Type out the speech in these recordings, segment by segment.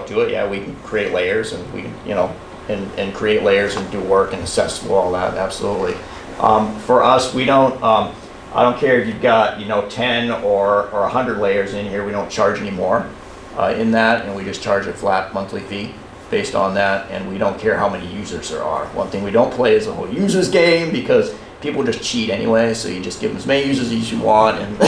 to it, yeah, we can create layers and we can, you know, and create layers and do work and assess all that, absolutely. For us, we don't, I don't care if you've got, you know, 10 or 100 layers in here, we don't charge any more in that, and we just charge a flat monthly fee based on that, and we don't care how many users there are. One thing we don't play is the whole users game, because people just cheat anyway, so you just give them as many users as you want. And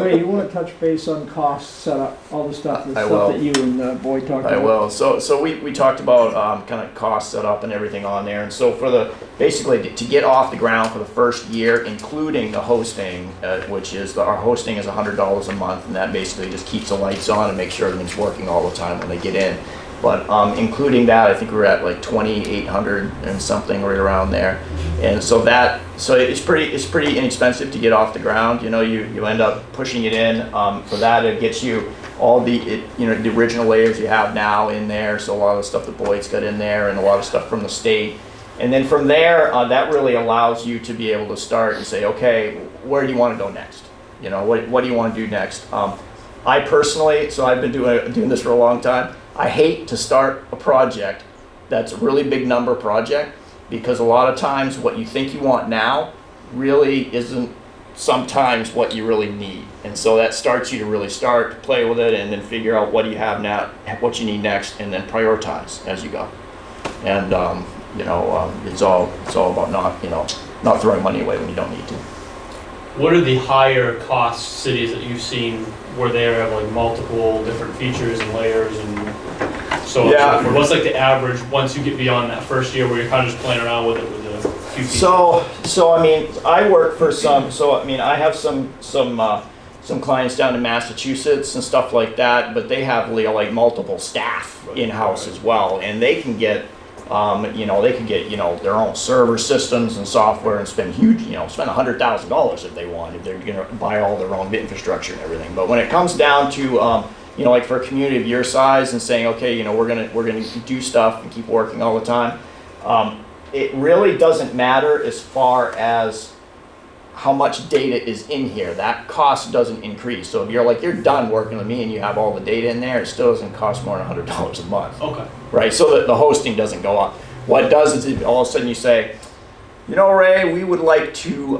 Ray, you want to touch base on cost, setup, all the stuff, that you and Boyd talked about? I will. So we talked about kind of cost setup and everything on there, and so for the basically to get off the ground for the first year, including the hosting, which is our hosting is $100 a month, and that basically just keeps the lights on and makes sure everything's working all the time when they get in. But including that, I think we're at like 2,800 and something, right around there. And so it's pretty inexpensive to get off the ground. You know, you end up pushing it in. For that, it gets you all the the original layers you have now in there. So a lot of the stuff that Boyd's got in there, and a lot of stuff from the state. And then from there, that really allows you to be able to start and say, okay, where do you want to go next? You know, what do you want to do next? I personally, so I've been doing this for a long time. I hate to start a project that's a really big number project, because a lot of times what you think you want now really isn't sometimes what you really need. And so that starts you to really start to play with it and then figure out what do you have now, what you need next, and then prioritize as you go. And it's all about not throwing money away when you don't need to. What are the higher cost cities that you've seen where they have like multiple different features and layers and so on? Yeah. So forth? What's like the average once you get beyond that first year where you're kind of just playing around with it with a few features? So I mean, I work for some. So I mean, I have some clients down in Massachusetts and stuff like that, but they have like multiple staff in-house as well, and they can get. They can get their own server systems and software and spend huge, spend $100,000 if they want, if they're going to buy all their own infrastructure and everything. But when it comes down to, like for a community of your size and saying, okay, we're gonna do stuff and keep working all the time, it really doesn't matter as far as how much data is in here. That cost doesn't increase. So if you're done working with me and you have all the data in there, it still doesn't cost more than $100 a month. Okay. Right, so that the hosting doesn't go up. What it does is all of a sudden you say, Ray, we would like to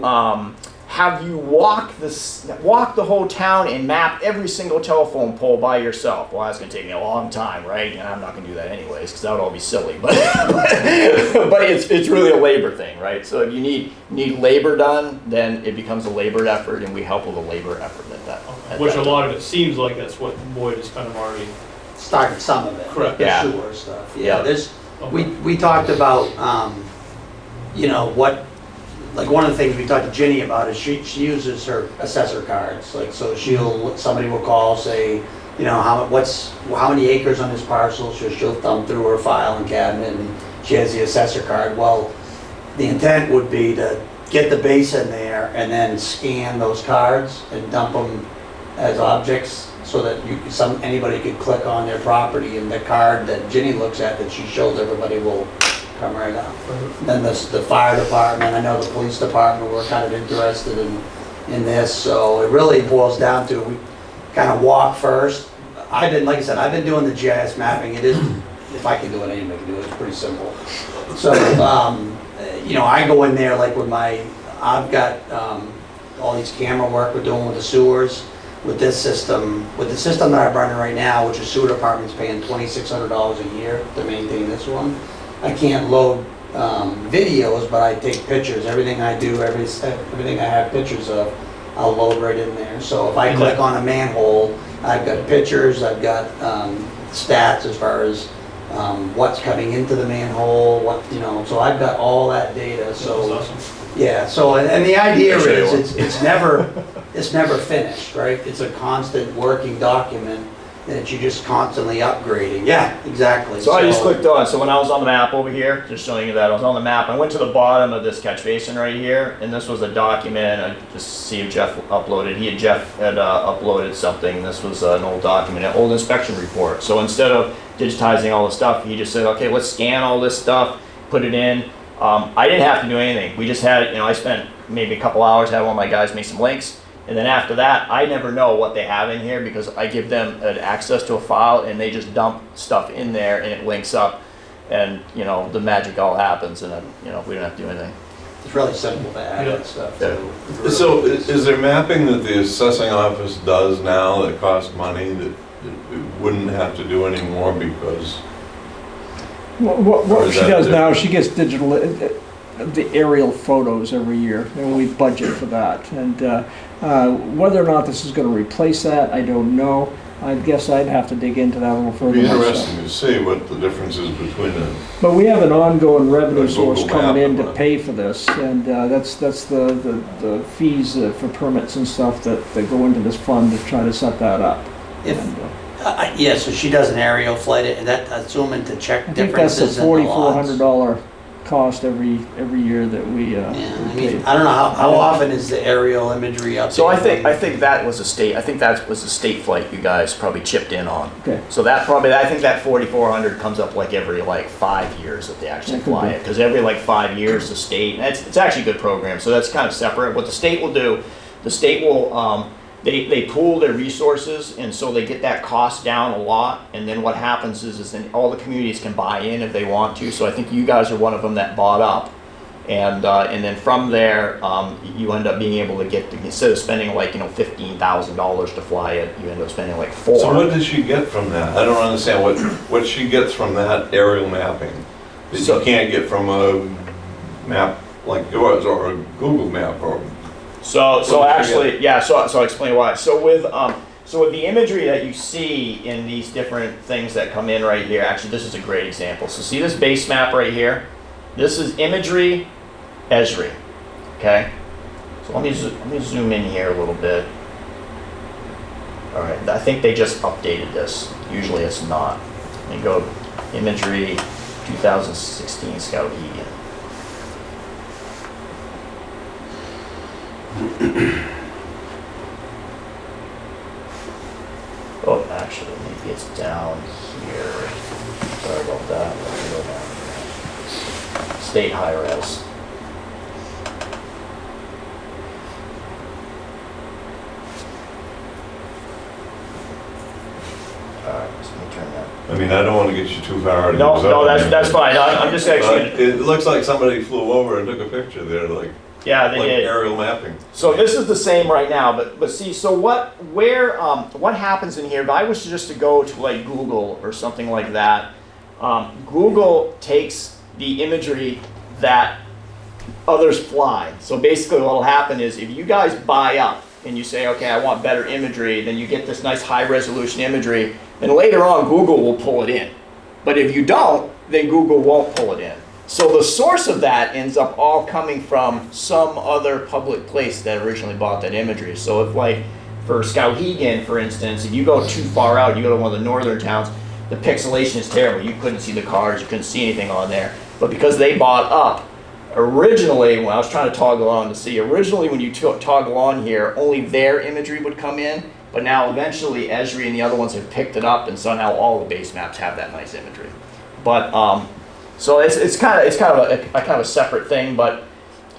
have you walk the whole town and map every single telephone pole by yourself. Well, that's going to take me a long time, right? And I'm not going to do that anyways, because that would all be silly. But it's really a labor thing, right? So if you need labor done, then it becomes a labor effort, and we help with a labor effort at that. Okay. Which a lot of it seems like that's what Boyd is kind of already started some of it. Correct. Yeah. Sewer stuff. Yeah. There's Okay. we talked about what. Like one of the things we talked to Ginny about is she uses her assessor cards. Like so somebody will call, say, how many acres on this parcel. She'll thumb through her file and cabinet, and she has the assessor card. Well, the intent would be to get the base in there and then scan those cards and dump them as objects, so that anybody could click on their property, and the card that Ginny looks at that she shows everybody will come right up. Then the fire department, I know the police department were kind of interested in this, so it really boils down to we kind of walk first. Like I said, I've been doing the GIS mapping. It is, if I can do it, anybody can do it. It's pretty simple. So, I go in there like I've got all these camera work we're doing with the sewers. With the system that I'm running right now, which is sewer department's paying $2,600 a year to maintain this one. I can't load videos, but I take pictures. Everything I do, everything I have pictures of, I'll load right in there. So if I click on a manhole, I've got pictures, I've got stats as far as what's coming into the manhole, so I've got all that data. So That's awesome. yeah, so and the idea is it's never finished, right? It's a constant working document that you're just constantly upgrading. Yeah, exactly. So I just clicked on, so when I was on the map over here, just showing you that, I was on the map, I went to the bottom of this catch basin right here, and this was a document, I just see if Jeff uploaded, Jeff had uploaded something, this was an old document, an old inspection report. So instead of digitizing all the stuff, he just said, okay, let's scan all this stuff, put it in. I didn't have to do anything. We just had, I spent maybe a couple hours, had one of my guys make some links, And then after that, I never know what they have in here because I give them an access to a file and they just dump stuff in there and it links up and, you know, the magic all happens and then, you know, we don't have to do anything. It's really simple to add that stuff too. So is there mapping that the assessing office does now that costs money that it wouldn't have to do anymore because? What she does now, she gets digital, the aerial photos every year, and we budget for that. And whether or not this is gonna replace that, I don't know. I guess I'd have to dig into that a little It'd further be myself. interesting to see what the difference is between them. But we have an ongoing revenue Like Google source coming in Map, to but- pay for this, and that's the fees for permits and stuff that go into this fund to try to set that up. If, And, yeah, so she does an aerial flight, and that, assuming to check I think that's a differences in the lots. $4,400 cost every year that we, Yeah, I pay. mean, I don't know, how often is the aerial imagery updated? So I think that was a state flight you guys probably chipped in on. Okay. So that probably, I think that 4,400 comes up like every like 5 years that they actually That could fly be. it. Because every like 5 years the state, and it's actually a good program, so that's kind of separate. What the state will do, the state will, they pool their resources and so they get that cost down a lot. And then what happens is then all the communities can buy in if they want to. So I think you guys are one of them that bought up. And then from there, you end up being able to get, instead of spending like, you know, $15,000 to fly it, you end up spending like $4,000. So what does she get from that? I don't understand what she gets from that aerial mapping that So- you can't get from a map like yours or a Google map or. So actually, yeah, so I'll explain why. So with the imagery that you see in these different things that come in right here, actually this is a great example. So see this base map right here? This is imagery, Esri, okay? So let me zoom in here a little bit. All right, I think they just updated this. Usually it's not. Let me go imagery 2016 Scout Egan. Oh, actually, maybe it's down here. Sorry about that. Let me go down here. State high res. Alright, so let me turn that. I mean, I don't want to get you too far out of No, your no, zone that's here, fine. I'm just but actually, it looks like somebody flew over and took a picture there, like yeah, they did. aerial mapping. So this is the same right now, but see, so what happens in here, if I was just to go to like Google or something like that, Google takes the imagery that others fly. So basically what will happen is if you guys buy up and you say, okay, I want better imagery, then you get this nice high resolution imagery, then later on Google will pull it in. But if you don't, then Google won't pull it in. So the source of that ends up all coming from some other public place that originally bought that imagery. So if like for Skowhegan, for instance, if you go too far out, you go to one of the northern towns, the pixelation is terrible. You couldn't see the cars, you couldn't see anything on there. But because they bought up, originally, when I was trying to toggle on to see, originally when you toggle on here, only their imagery would come in. But now eventually Esri and the other ones have picked it up, and so now all the base maps have that nice imagery. But so it's kind of a separate thing, but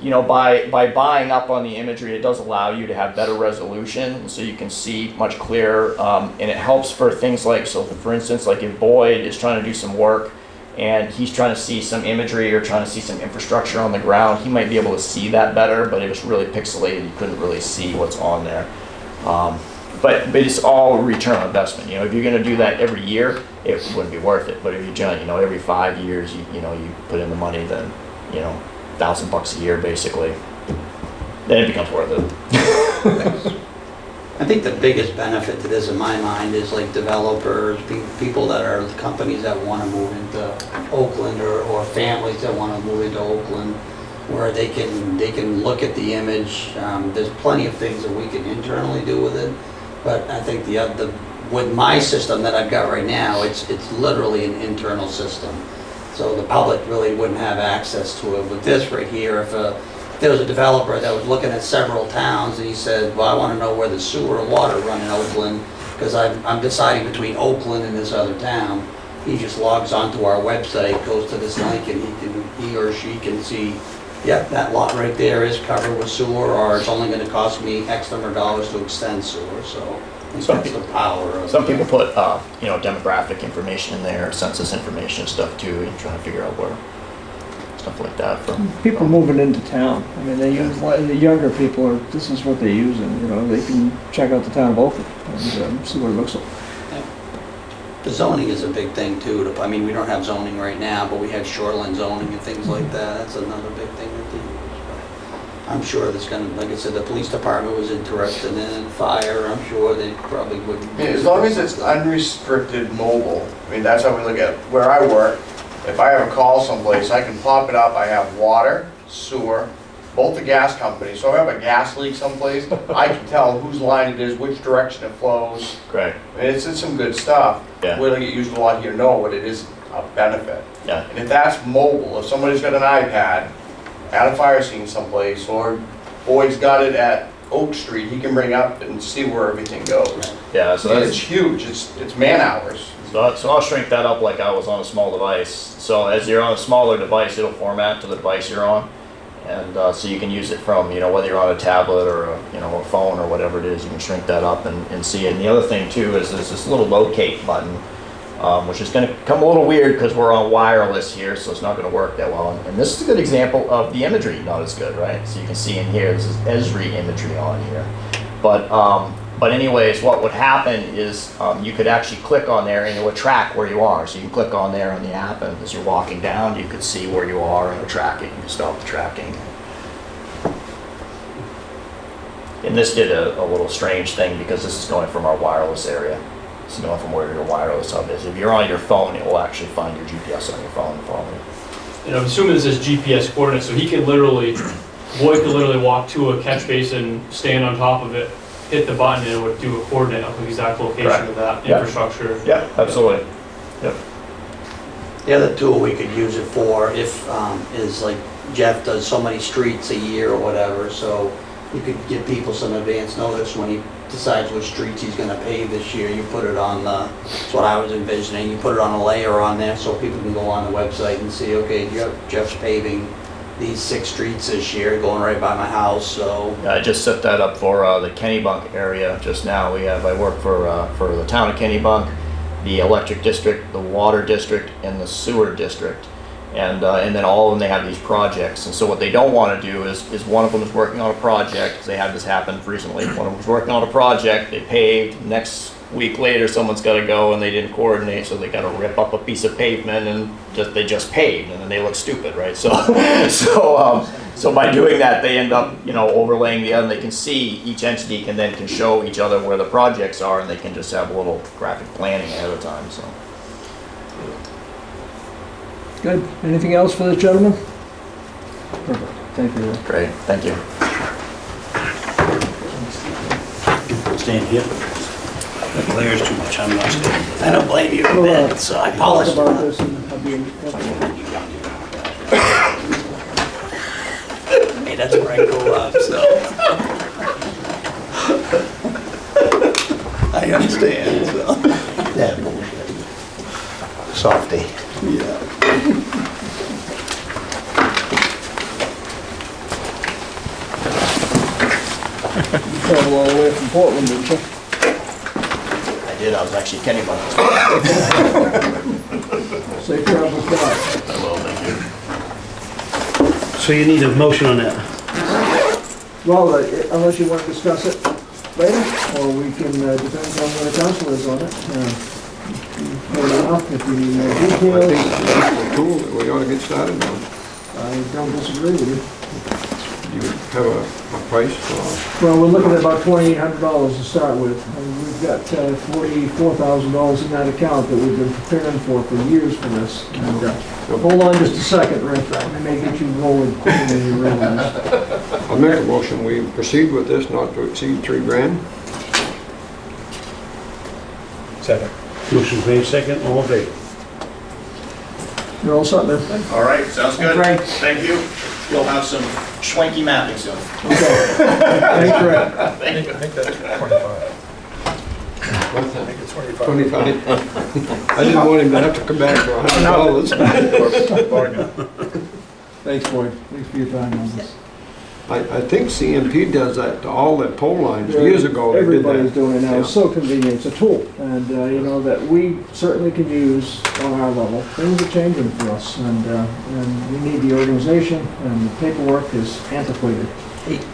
you know, by buying up on the imagery, it does allow you to have better resolution, so you can see much clearer, and it helps for things like, so for instance, like if Boyd is trying to do some work and he's trying to see some imagery or trying to see some infrastructure on the ground, he might be able to see that better, but if it's really pixelated, you couldn't really see what's on there. But it's all return on investment. You know, if you're going to do that every year, it wouldn't be worth it. But if you're doing, you know, every 5 years, you put in the money, then, you know, $1,000 a year basically, then it becomes worth it. I think the biggest benefit to this in my mind is like developers, people that are companies that want to move into Oakland or families that want to move into Oakland, where they can look at the image. There's plenty of things that we can internally do with it, but I think with my system that I've got right now, it's literally an internal system. So the public really wouldn't have access to it. With this right here, if there was a developer that was looking at several towns and he said, well, I want to know where the sewer and water run in Oakland because I'm deciding between Oakland and this other town. He just logs onto our website, goes to this link, and he or she can see yeah, that lot right there is covered with sewer, or it's only gonna cost me X number of dollars to extend sewer, so. That's the power of. Some people put, demographic information in there, census information and stuff too, and trying to figure out where, stuff like that from. People moving into town, I mean, they use, the younger people are, this is what they're using, they can check out the town of Oakland and see what it looks like. The zoning is a big thing too. I mean, we don't have zoning right now, but we have shoreline zoning and things like that. That's another big thing that they use. But I'm sure there's gonna, like I said, the police department was interested in fire. I'm sure they probably would. Yeah, as long as it's unrestricted mobile, I mean, that's how we look at where I work. If I have a call someplace, I can pop it up. I have water, sewer, both the gas companies. So if I have a gas leak someplace, I can tell whose line it is, which direction it flows. Great, And it's some good stuff. Yeah. We don't get used a lot here, know, but it is a benefit. yeah, And if that's mobile, if somebody's got an iPad at a fire scene someplace, or Boyd's got it at Oak Street, he can bring up and see where everything goes. yeah, so And that's. it's huge, it's man hours. So I'll shrink that up like I was on a small device. So as you're on a smaller device, it'll format to the device you're on. And so you can use it from, whether you're on a tablet or a phone or whatever it is, you can shrink that up and see it. And the other thing too is there's this little locate button, which is gonna come a little weird because we're on wireless here, so it's not gonna work that well. And this is a good example of the imagery not as good, right? So you can see in here, this is Esri imagery on here. But anyways, what would happen is you could actually click on there and it would track where you are. So you can click on there on the app, and as you're walking down, you could see where you are and it'll track it. You can stop the tracking. And this did a little strange thing because this is going from our wireless area. This is going from where your wireless hub is. If you're on your phone, it will actually find your GPS on your phone and follow you. And I'm assuming this is GPS coordinates, so he could literally, Boyd could literally walk to a catch basin, stand on top of it, hit the button, and it would do a coordinate of the exact location Correct. of that Yeah. infrastructure. Yeah, absolutely. Yep. The other tool we could use it for is like Jeff does so many streets a year or whatever, so you could give people some advance notice when he decides which streets he's gonna pave this year. You put it on that's what I was envisioning, you put it on a layer on there so people can go on the website and see, okay, Jeff's paving these 6 streets this year, going right by my house, so. I just set that up for the Kennybunk area just now. I work for the town of Kennybunk, the electric district, the water district, and the sewer district. And then all of them, they have these projects. And so what they don't want to do is one of them is working on a project, 'cause they had this happen recently. One of them was working on a project, they paved, next week later someone's got to go and they didn't coordinate, so they got to rip up a piece of pavement and they just paved, and then they look stupid, right? So so by doing that, they end up overlaying the other. They can see, each entity can show each other where the projects are, and they can just have a little graphic planning ahead of time. So Good. Anything else for this gentleman? Perfect. Thank you. great, thank you. Stand here. The glare's too much, I'm not standing. I don't blame you a bit, so I Talk polished about it. this and I'll be. Hey, that's where I go up, so. I understand, so. Yeah, bullshit. Softy. Yeah. Travel all the way from Portland, didn't you? I did, I was actually Kennybunk. Safe travels back. I will, thank you. So you need a motion on that? Well, unless you want to discuss it later, or we can, depends on where the council is on it. Fair enough, if you need more I think details, that's cool, that we ought to get started now. I don't disagree with you. You have a price for, Well, we're looking at about $2,800 to start with. And we've got $44,000 in that account that we've been preparing for years for this. And, hold on just a second, Rick. I may get you rolling quicker than you realize. I'll make a motion, we proceed with this not to exceed $3,000. Second. Motion made second, all in favor? You're all set, man? All right, sounds good. Right. Thank you. You'll have some schwanky mapping soon. Okay. Thanks, Rick. Thank you. I think that's 25. I think it's 25. 25. I didn't want him to have to come back for $100. Bargain. Thanks, Boyd. Thanks for your time on this. I think CMP does that to all their pole lines. Years ago, they did Everybody's that. doing it now. It's Yeah. so convenient. It's a tool, and you know that we certainly can use on our level. Things are changing for us, and we need the organization, and the paperwork is antiquated.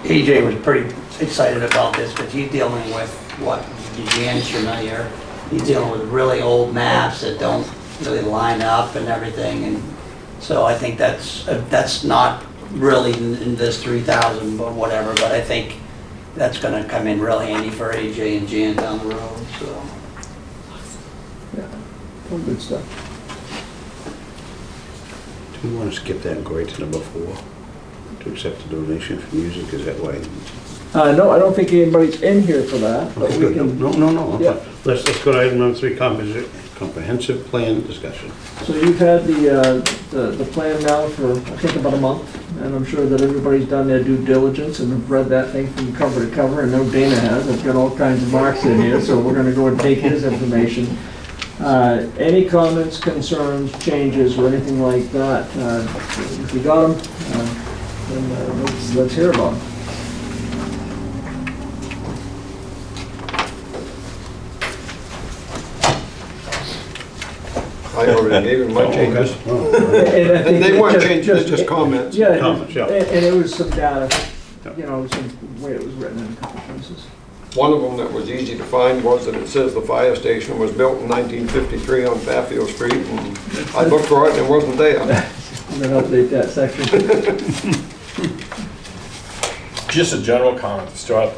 AJ was pretty excited about this because he's dealing with what, Jan's familiar. He's dealing with really old maps that don't really line up and everything, and so I think that's not really in this 3,000, but whatever, but I think that's gonna come in really handy for AJ and Jan down the road, so. All good stuff. Do we want to skip that and go right to number 4? To accept the donation for music, is that why? No, I don't think anybody's in here for that, but we can. No. Yeah. Let's go to item number 3, comprehensive plan discussion. So you've had the plan now for, I think, about a month, and I'm sure that everybody's done their due diligence and have read that thing from cover to cover, and I know Dana has. I've got all kinds of marks in here, so we're gonna go and take his information. Any comments, concerns, changes, or anything like that? If you got them, then let's hear about them. I already gave him my changes. Oh, And I think And they weren't just- changes, they're just comments. Yeah, Comments, yeah. and it was some data, you know, some way it was written in a couple places. One of them that was easy to find was that it says the fire station was built in 1953 on Fairfield Street, and I looked for it and it wasn't there. I'm gonna update that section. Just a general comment to start,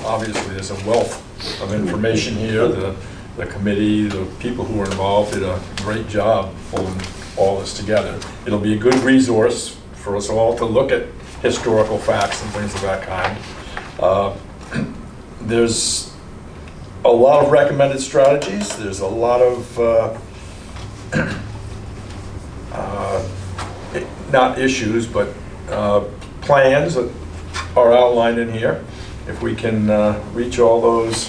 obviously there's a wealth of information here. The committee, the people who are involved did a great job pulling all this together. It'll be a good resource for us all to look at historical facts and things of that kind. There's a lot of recommended strategies. There's a lot of, not issues, but plans that are outlined in here. If we can reach all those